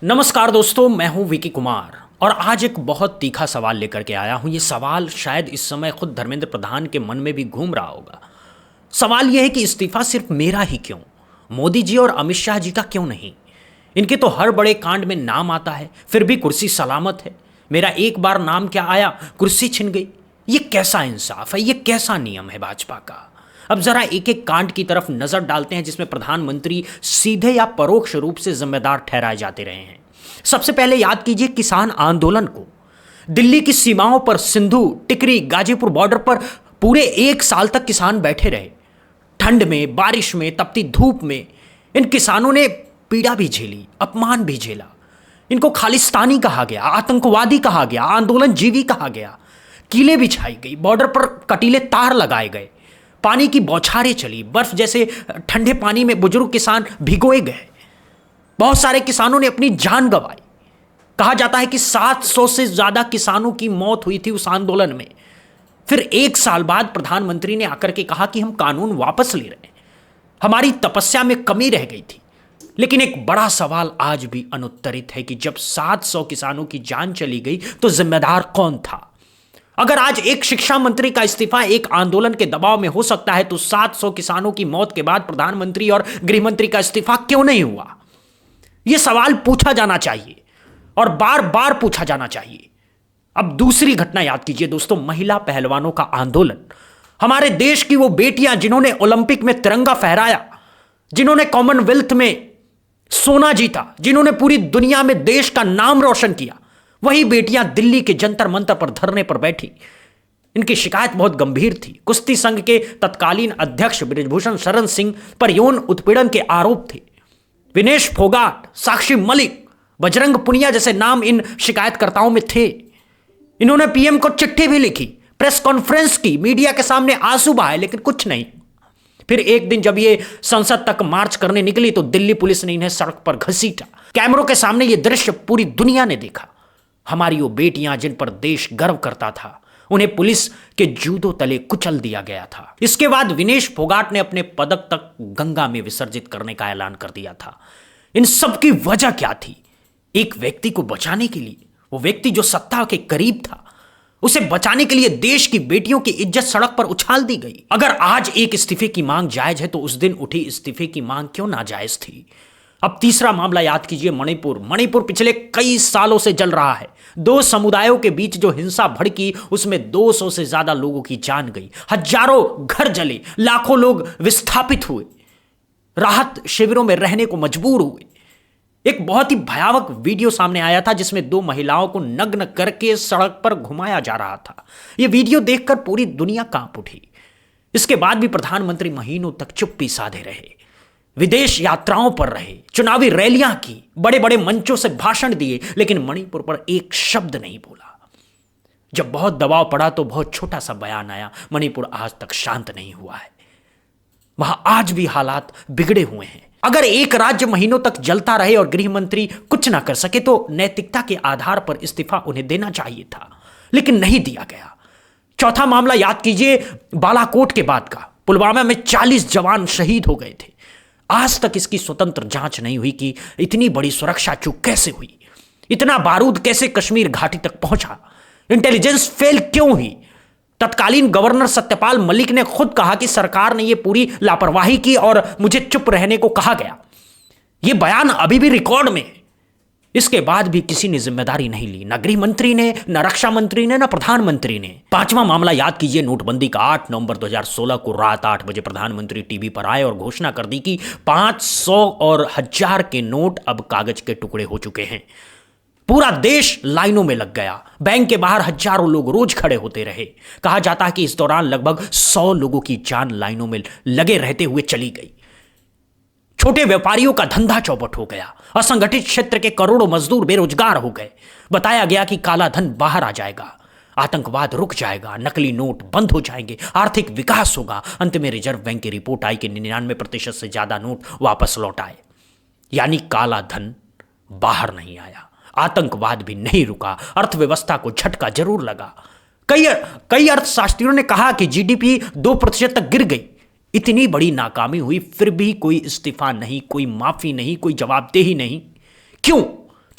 नमस्कार दोस्तों, मैं हूं विकी कुमार और आज एक बहुत तीखा सवाल लेकर के आया हूं। ये सवाल शायद इस समय खुद धर्मेंद्र प्रधान के मन में भी घूम रहा होगा। सवाल यह है कि इस्तीफा सिर्फ मेरा ही क्यों, मोदी जी और अमित शाह जी का क्यों नहीं? इनके तो हर बड़े कांड में नाम आता है, फिर भी कुर्सी सलामत है। मेरा एक बार नाम क्या आया, कुर्सी छिन गई। ये कैसा इंसाफ है, ये कैसा नियम है भाजपा का? अब जरा एक एक कांड की तरफ नजर डालते हैं जिसमें प्रधानमंत्री सीधे या परोक्ष रूप से जिम्मेदार ठहराए जाते रहे हैं। सबसे पहले याद कीजिए किसान आंदोलन को। दिल्ली की सीमाओं पर सिंधु, टिकरी, गाजीपुर बॉर्डर पर पूरे 1 साल तक किसान बैठे रहे। ठंड में, बारिश में, तपती धूप में इन किसानों ने पीड़ा भी झेली, अपमान भी झेला। इनको खालिस्तानी कहा गया, आतंकवादी कहा गया, आंदोलन जीवी कहा गया। कीलें बिछाई गई, बॉर्डर पर कटीले तार लगाए गए, पानी की बौछारें चली, बर्फ जैसे ठंडे पानी में बुजुर्ग किसान भिगोए गए। बहुत सारे किसानों ने अपनी जान गंवाई। कहा जाता है कि 700 से ज्यादा किसानों की मौत हुई थी उस आंदोलन में। फिर 1 साल बाद प्रधानमंत्री ने आकर के कहा कि हम कानून वापस ले रहे हैं, हमारी तपस्या में कमी रह गई थी। लेकिन एक बड़ा सवाल आज भी अनुत्तरित है कि जब 700 किसानों की जान चली गई तो जिम्मेदार कौन था? अगर आज एक शिक्षा मंत्री का इस्तीफा एक आंदोलन के दबाव में हो सकता है तो 700 किसानों की मौत के बाद प्रधानमंत्री और गृह मंत्री का इस्तीफा क्यों नहीं हुआ? यह सवाल पूछा जाना चाहिए और बार बार पूछा जाना चाहिए। अब दूसरी घटना याद कीजिए दोस्तों, महिला पहलवानों का आंदोलन। हमारे देश की वो बेटियां जिन्होंने ओलंपिक में तिरंगा फहराया, जिन्होंने कॉमनवेल्थ में सोना जीता, जिन्होंने पूरी दुनिया में देश का नाम रोशन किया, वही बेटियां दिल्ली के जंतर मंतर पर धरने पर बैठी। इनकी शिकायत बहुत गंभीर थी। कुश्ती संघ के तत्कालीन अध्यक्ष बृजभूषण शरण सिंह पर यौन उत्पीड़न के आरोप थे। विनेश फोगाट, साक्षी मलिक, बजरंग पुनिया जैसे नाम इन शिकायतकर्ताओं में थे। इन्होंने पीएम को चिट्ठी भी लिखी, प्रेस कॉन्फ्रेंस की, मीडिया के सामने आंसू बहाए, लेकिन कुछ नहीं। फिर एक दिन जब ये संसद तक मार्च करने निकली तो दिल्ली पुलिस ने इन्हें सड़क पर घसीटा। कैमरों के सामने ये दृश्य पूरी दुनिया ने देखा। हमारी वो बेटियां जिन पर देश गर्व करता था, उन्हें पुलिस के जूतों तले कुचल दिया गया था। इसके बाद विनेश फोगाट ने अपने पदक तक गंगा में विसर्जित करने का ऐलान कर दिया था। इन सब की वजह क्या थी? एक व्यक्ति को बचाने के लिए, वो व्यक्ति जो सत्ता के करीब था, उसे बचाने के लिए देश की बेटियों की इज्जत सड़क पर उछाल दी गई। अगर आज एक इस्तीफे की मांग जायज है तो उस दिन उठी इस्तीफे की मांग क्यों नाजायज थी? अब तीसरा मामला याद कीजिए, मणिपुर पिछले कई सालों से जल रहा है। 2 समुदायों के बीच जो हिंसा भड़की उसमें 200 से ज्यादा लोगों की जान गई, हजारों घर जले, लाखों लोग विस्थापित हुए, राहत शिविरों में रहने को मजबूर हुए। एक बहुत ही भयावह वीडियो सामने आया था जिसमें 2 महिलाओं को नग्न करके सड़क पर घुमाया जा रहा था। यह वीडियो देखकर पूरी दुनिया कांप उठी। इसके बाद भी प्रधानमंत्री महीनों तक चुप्पी साधे रहे, विदेश यात्राओं पर रहे, चुनावी रैलियां की, बड़े बड़े मंचों से भाषण दिए, लेकिन मणिपुर पर एक शब्द नहीं बोला। जब बहुत दबाव पड़ा तो बहुत छोटा सा बयान आया। मणिपुर आज तक शांत नहीं हुआ है, वहां आज भी हालात बिगड़े हुए हैं। अगर एक राज्य महीनों तक जलता रहे और गृह मंत्री कुछ ना कर सके तो नैतिकता के आधार पर इस्तीफा उन्हें देना चाहिए था, लेकिन नहीं दिया गया। चौथा मामला याद कीजिए, बालाकोट के बाद का। पुलवामा में 40 जवान शहीद हो गए थे। आज तक इसकी स्वतंत्र जांच नहीं हुई कि इतनी बड़ी सुरक्षा चूक कैसे हुई, इतना बारूद कैसे कश्मीर घाटी तक पहुंचा, इंटेलिजेंस फेल क्यों हुई। तत्कालीन गवर्नर सत्यपाल मलिक ने खुद कहा कि सरकार ने यह पूरी लापरवाही की और मुझे चुप रहने को कहा गया। यह बयान अभी भी रिकॉर्ड में है। इसके बाद भी किसी ने जिम्मेदारी नहीं ली, न गृह मंत्री ने, न रक्षा मंत्री ने, न प्रधानमंत्री ने। पांचवा मामला याद कीजिए, नोटबंदी का। 8 नवंबर 2016 को रात 8 बजे प्रधानमंत्री टीवी पर आए और घोषणा कर दी कि 500 और 1000 के नोट अब कागज के टुकड़े हो चुके हैं। पूरा देश लाइनों में लग गया। बैंक के बाहर हजारों लोग रोज खड़े होते रहे। कहा जाता है कि इस दौरान लगभग 100 लोगों की जान लाइनों में लगे रहते हुए चली गई। छोटे व्यापारियों का धंधा चौपट हो गया। असंगठित क्षेत्र के करोड़ों मजदूर बेरोजगार हो गए। बताया गया कि काला धन बाहर आ जाएगा, आतंकवाद रुक जाएगा, नकली नोट बंद हो जाएंगे, आर्थिक विकास होगा। अंत में रिजर्व बैंक की रिपोर्ट आई कि 99% से ज्यादा नोट वापस लौट आए। यानी काला धन बाहर नहीं आया, आतंकवाद भी नहीं रुका, अर्थव्यवस्था को झटका जरूर लगा। कई अर्थशास्त्रियों ने कहा कि जीडीपी 2% तक गिर गई। इतनी बड़ी नाकामी हुई, फिर भी कोई इस्तीफा नहीं, कोई माफी नहीं, कोई जवाबदेही नहीं। क्यों?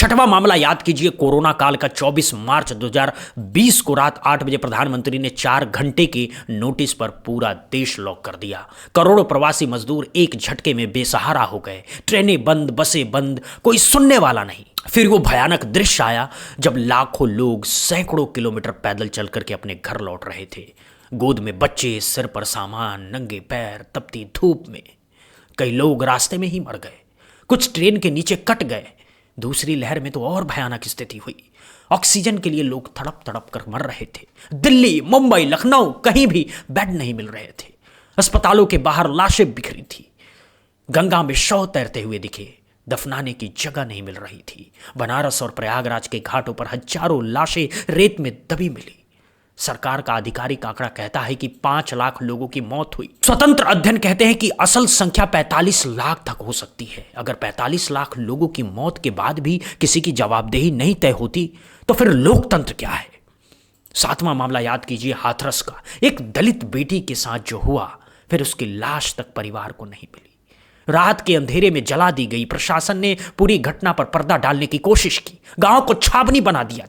छठवां मामला याद कीजिए, कोरोना काल का 24 मार्च 2020 को रात 8 बजे प्रधानमंत्री ने 4 घंटे के नोटिस पर पूरा देश लॉक कर दिया। करोड़ों प्रवासी मजदूर एक झटके में बेसहारा हो गए। ट्रेनें बंद, बसें बंद, कोई सुनने वाला नहीं। फिर वो भयानक दृश्य आया जब लाखों लोग सैकड़ों किलोमीटर पैदल चल करके अपने घर लौट रहे थे। गोद में बच्चे, सिर पर सामान, नंगे पैर, तपती धूप में। कई लोग रास्ते में ही मर गए, कुछ ट्रेन के नीचे कट गए। दूसरी लहर में तो और भयानक स्थिति हुई। ऑक्सीजन के लिए लोग तड़प तड़प कर मर रहे थे। दिल्ली, मुंबई, लखनऊ, कहीं भी बेड नहीं मिल रहे थे। अस्पतालों के बाहर लाशें बिखरी थी। गंगा में शव तैरते हुए दिखे, दफनाने की जगह नहीं मिल रही थी। बनारस और प्रयागराज के घाटों पर हजारों लाशें रेत में दबी मिली। सरकार का आधिकारिक आंकड़ा कहता है कि 5 लाख लोगों की मौत हुई। स्वतंत्र अध्ययन कहते हैं कि असल संख्या 45 लाख तक हो सकती है। अगर 45 लाख लोगों की मौत के बाद भी किसी की जवाबदेही नहीं तय होती तो फिर लोकतंत्र क्या है? 7वां मामला याद कीजिए, हाथरस का। एक दलित बेटी के साथ जो हुआ, फिर उसकी लाश तक परिवार को नहीं मिली। रात के अंधेरे में जला दी गई। प्रशासन ने पूरी घटना पर पर्दा डालने की कोशिश की, गांव को छावनी बना दिया।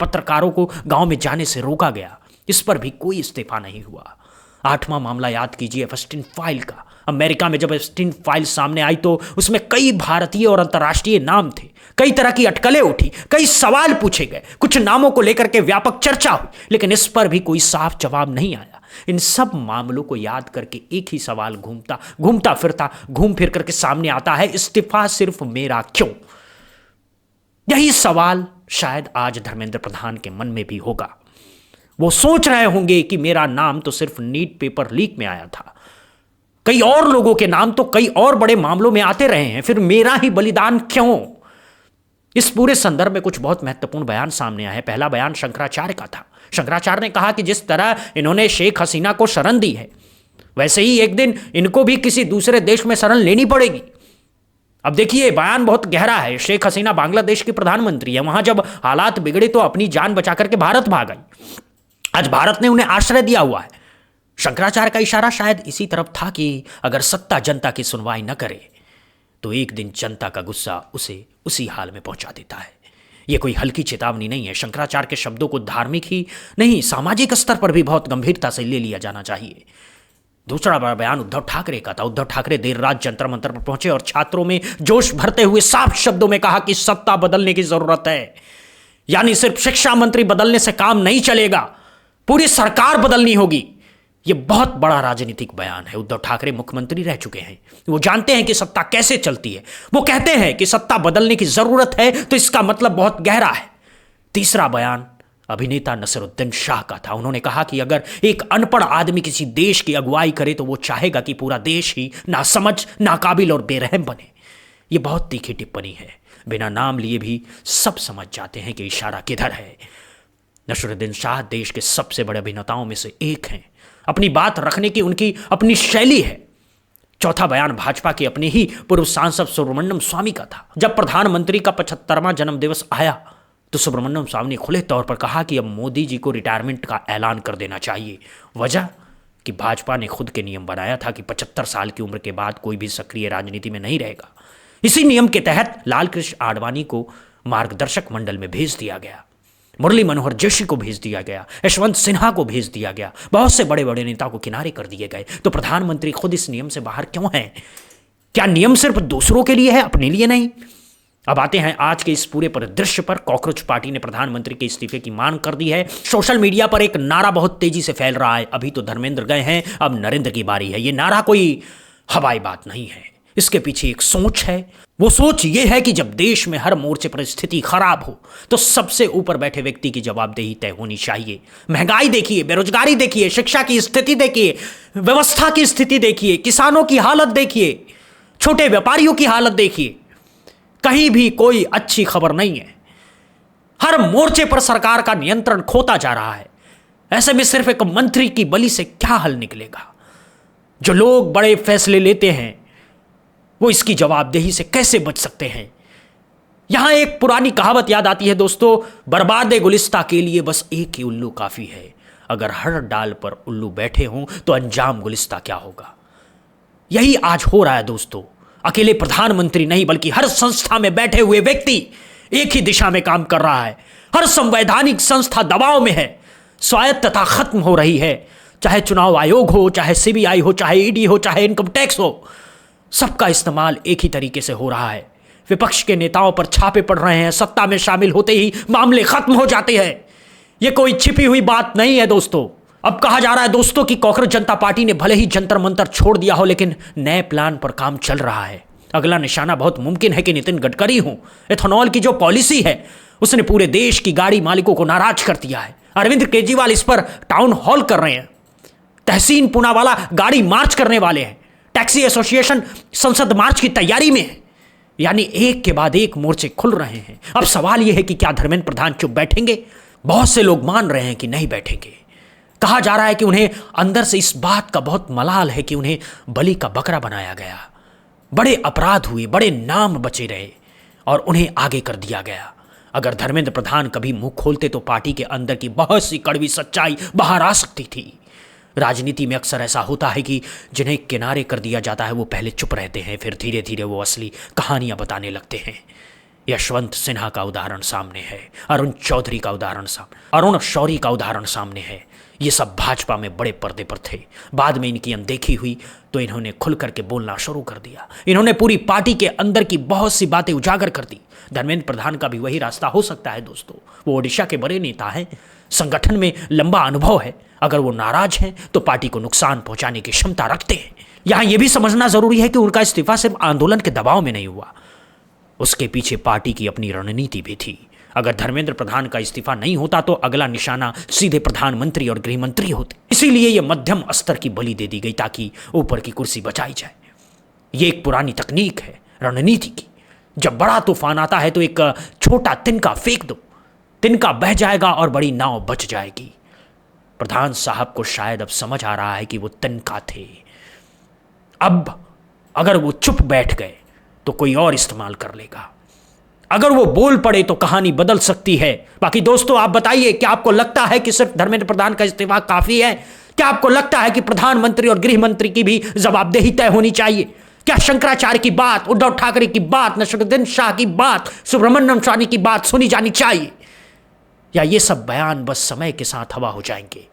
पत्रकारों को गांव में जाने से रोका गया, इस पर भी कोई इस्तीफा नहीं हुआ। 8वां मामला याद कीजिए, एप्स्टीन फाइल का। अमेरिका में जब एप्स्टीन फाइल सामने आई तो उसमें कई भारतीय और अंतर्राष्ट्रीय नाम थे। कई तरह की अटकलें उठी, कई सवाल पूछे गए। कुछ नामों को लेकर के व्यापक चर्चा हुई, लेकिन इस पर भी कोई साफ जवाब नहीं आया। इन सब मामलों को याद करके एक ही सवाल घूमता फिरता घूम फिर करके सामने आता है, इस्तीफा सिर्फ मेरा क्यों? यही सवाल शायद आज धर्मेंद्र प्रधान के मन में भी होगा। वो सोच रहे होंगे कि मेरा नाम तो सिर्फ नीट पेपर लीक में आया था, कई और लोगों के नाम तो कई और बड़े मामलों में आते रहे हैं, फिर मेरा ही बलिदान क्यों? इस पूरे संदर्भ में कुछ बहुत महत्वपूर्ण बयान सामने आए हैं। पहला बयान शंकराचार्य का था। शंकराचार्य ने कहा कि जिस तरह इन्होंने शेख हसीना को शरण दी है, वैसे ही एक दिन इनको भी किसी दूसरे देश में शरण लेनी पड़ेगी। अब देखिए, बयान बहुत गहरा है। शेख हसीना बांग्लादेश की प्रधानमंत्री है। वहां जब हालात बिगड़े तो अपनी जान बचा करके भारत भाग आई। आज भारत ने उन्हें आश्रय दिया हुआ है। शंकराचार्य का इशारा शायद इसी तरफ था कि अगर सत्ता जनता की सुनवाई न करे तो एक दिन जनता का गुस्सा उसे उसी हाल में पहुंचा देता है। यह कोई हल्की चेतावनी नहीं है। शंकराचार्य के शब्दों को धार्मिक ही नहीं, सामाजिक स्तर पर भी बहुत गंभीरता से ले लिया जाना चाहिए। दूसरा बड़ा बयान उद्धव ठाकरे का था। उद्धव ठाकरे देर रात जंतर मंतर पर पहुंचे और छात्रों में जोश भरते हुए साफ शब्दों में कहा कि सत्ता बदलने की जरूरत है। यानी सिर्फ शिक्षा मंत्री बदलने से काम नहीं चलेगा, पूरी सरकार बदलनी होगी। यह बहुत बड़ा राजनीतिक बयान है। उद्धव ठाकरे मुख्यमंत्री रह चुके हैं, वो जानते हैं कि सत्ता कैसे चलती है। वो कहते हैं कि सत्ता बदलने की जरूरत है, तो इसका मतलब बहुत गहरा है। तीसरा बयान अभिनेता नसीरुद्दीन शाह का था। उन्होंने कहा कि अगर एक अनपढ़ आदमी किसी देश की अगुवाई करे तो वो चाहेगा कि पूरा देश ही नासमझ, नाकाबिल और बेरहम बने। यह बहुत तीखी टिप्पणी है। बिना नाम लिए भी सब समझ जाते हैं कि इशारा किधर है। नसीरुद्दीन शाह देश के सबसे बड़े अभिनेताओं में से एक हैं। अपनी बात रखने की उनकी अपनी शैली है। चौथा बयान भाजपा के अपने ही पूर्व सांसद सुब्रमण्यम स्वामी का था। जब प्रधानमंत्री का 75वां जन्मदिवस आया तो सुब्रमण्यम स्वामी ने खुले तौर पर कहा कि अब मोदी जी को रिटायरमेंट का ऐलान कर देना चाहिए। वजह कि भाजपा ने खुद के नियम बनाया था कि 75 साल की उम्र के बाद कोई भी सक्रिय राजनीति में नहीं रहेगा। इसी नियम के तहत लालकृष्ण आडवाणी को मार्गदर्शक मंडल में भेज दिया गया, मुरली मनोहर जोशी को भेज दिया गया, यशवंत सिन्हा को भेज दिया गया, बहुत से बड़े बड़े नेता को किनारे कर दिए गए। तो प्रधानमंत्री खुद इस नियम से बाहर क्यों हैं? क्या नियम सिर्फ दूसरों के लिए है, अपने लिए नहीं? अब आते हैं आज के इस पूरे परिदृश्य पर। कॉकरोच पार्टी ने प्रधानमंत्री के इस्तीफे की मांग कर दी है। सोशल मीडिया पर एक नारा बहुत तेजी से फैल रहा है, अभी तो धर्मेंद्र गए हैं, अब नरेंद्र की बारी है। ये नारा कोई हवाई बात नहीं है, इसके पीछे एक सोच है। वो सोच ये है कि जब देश में हर मोर्चे पर स्थिति खराब हो तो सबसे ऊपर बैठे व्यक्ति की जवाबदेही तय होनी चाहिए। महंगाई देखिए, बेरोजगारी देखिए, शिक्षा की स्थिति देखिए, व्यवस्था की स्थिति देखिए, किसानों की हालत देखिए, छोटे व्यापारियों की हालत देखिए, कहीं भी कोई अच्छी खबर नहीं है। हर मोर्चे पर सरकार का नियंत्रण खोता जा रहा है। ऐसे में सिर्फ एक मंत्री की बलि से क्या हल निकलेगा? जो लोग बड़े फैसले लेते हैं वो इसकी जवाबदेही से कैसे बच सकते हैं? यहां एक पुरानी कहावत याद आती है दोस्तों, बर्बादे गुलिस्ता के लिए बस एक ही उल्लू काफी है। अगर हर डाल पर उल्लू बैठे हों तो अंजाम गुलिस्ता क्या होगा? यही आज हो रहा है दोस्तों। अकेले प्रधानमंत्री नहीं बल्कि हर संस्था में बैठे हुए व्यक्ति एक ही दिशा में काम कर रहा है। हर संवैधानिक संस्था दबाव में है, स्वायत्तता खत्म हो रही है। चाहे चुनाव आयोग हो, चाहे सीबीआई हो, चाहे ईडी हो, चाहे इनकम टैक्स हो, सबका इस्तेमाल एक ही तरीके से हो रहा है। विपक्ष के नेताओं पर छापे पड़ रहे हैं, सत्ता में शामिल होते ही मामले खत्म हो जाते हैं। यह कोई छिपी हुई बात नहीं है दोस्तों। अब कहा जा रहा है दोस्तों कि कांग्रेस जनता पार्टी ने भले ही जंतर मंतर छोड़ दिया हो, लेकिन नए प्लान पर काम चल रहा है। अगला निशाना बहुत मुमकिन है कि नितिन गडकरी हो। एथेनॉल की जो पॉलिसी है उसने पूरे देश की गाड़ी मालिकों को नाराज कर दिया है। अरविंद केजरीवाल इस पर टाउन हॉल कर रहे हैं। तहसीन पूनावाला गाड़ी मार्च करने वाले हैं। टैक्सी एसोसिएशन संसद मार्च की तैयारी में है। यानी एक के बाद एक मोर्चे खुल रहे हैं। अब सवाल यह है कि क्या धर्मेंद्र प्रधान चुप बैठेंगे? बहुत से लोग मान रहे हैं कि नहीं बैठेंगे। कहा जा रहा है कि उन्हें अंदर से इस बात का बहुत मलाल है कि उन्हें बलि का बकरा बनाया गया। बड़े अपराध हुए, बड़े नाम बचे रहे और उन्हें आगे कर दिया गया। अगर धर्मेंद्र प्रधान कभी मुंह खोलते तो पार्टी के अंदर की बहुत सी कड़वी सच्चाई बाहर आ सकती थी। राजनीति में अक्सर ऐसा होता है कि जिन्हें किनारे कर दिया जाता है वो पहले चुप रहते हैं, फिर धीरे धीरे वो असली कहानियां बताने लगते हैं। यशवंत सिन्हा का उदाहरण सामने है, अरुण चौधरी का उदाहरण सामने, अरुण शौरी का उदाहरण सामने है। ये सब भाजपा में बड़े पर्दे पर थे। बाद में इनकी अनदेखी हुई तो इन्होंने खुल करके बोलना शुरू कर दिया। इन्होंने पूरी पार्टी के अंदर की बहुत सी बातें उजागर कर दी। धर्मेंद्र प्रधान का भी वही रास्ता हो सकता है दोस्तों। वो ओडिशा के बड़े नेता हैं, संगठन में लंबा अनुभव है। अगर वो नाराज हैं तो पार्टी को नुकसान पहुंचाने की क्षमता रखते हैं। यहां यह भी समझना जरूरी है कि उनका इस्तीफा सिर्फ आंदोलन के दबाव में नहीं हुआ, उसके पीछे पार्टी की अपनी रणनीति भी थी। अगर धर्मेंद्र प्रधान का इस्तीफा नहीं होता तो अगला निशाना सीधे प्रधानमंत्री और गृह मंत्री होते। इसीलिए यह मध्यम स्तर की बलि दे दी गई ताकि ऊपर की कुर्सी बचाई जाए। यह एक पुरानी तकनीक है रणनीति की। जब बड़ा तूफान आता है तो एक छोटा तिनका फेंक दो, तिनका बह जाएगा और बड़ी नाव बच जाएगी। प्रधान साहब को शायद अब समझ आ रहा है कि वो तिनका थे। अब अगर वो चुप बैठ गए तो कोई और इस्तेमाल कर लेगा। अगर वो बोल पड़े तो कहानी बदल सकती है। बाकी दोस्तों आप बताइए, क्या आपको लगता है कि सिर्फ धर्मेंद्र प्रधान का इस्तीफा काफी है? क्या आपको लगता है कि प्रधानमंत्री और गृह मंत्री की भी जवाबदेही तय होनी चाहिए? क्या शंकराचार्य की बात, उद्धव ठाकरे की बात, नसरुद्दीन शाह की बात, सुब्रमण्यम स्वामी की बात सुनी जानी चाहिए? या ये सब बयान बस समय के साथ हवा हो जाएंगे?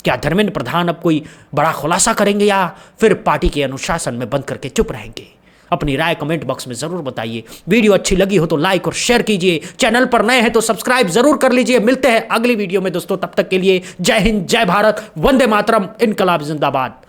क्या धर्मेंद्र प्रधान अब कोई बड़ा खुलासा करेंगे या फिर पार्टी के अनुशासन में बंद करके चुप रहेंगे? अपनी राय कमेंट बॉक्स में जरूर बताइए। वीडियो अच्छी लगी हो तो लाइक और शेयर कीजिए। चैनल पर नए हैं तो सब्सक्राइब जरूर कर लीजिए। मिलते हैं अगली वीडियो में दोस्तों, तब तक के लिए जय हिंद, जय भारत, वंदे मातरम, इनकलाब जिंदाबाद।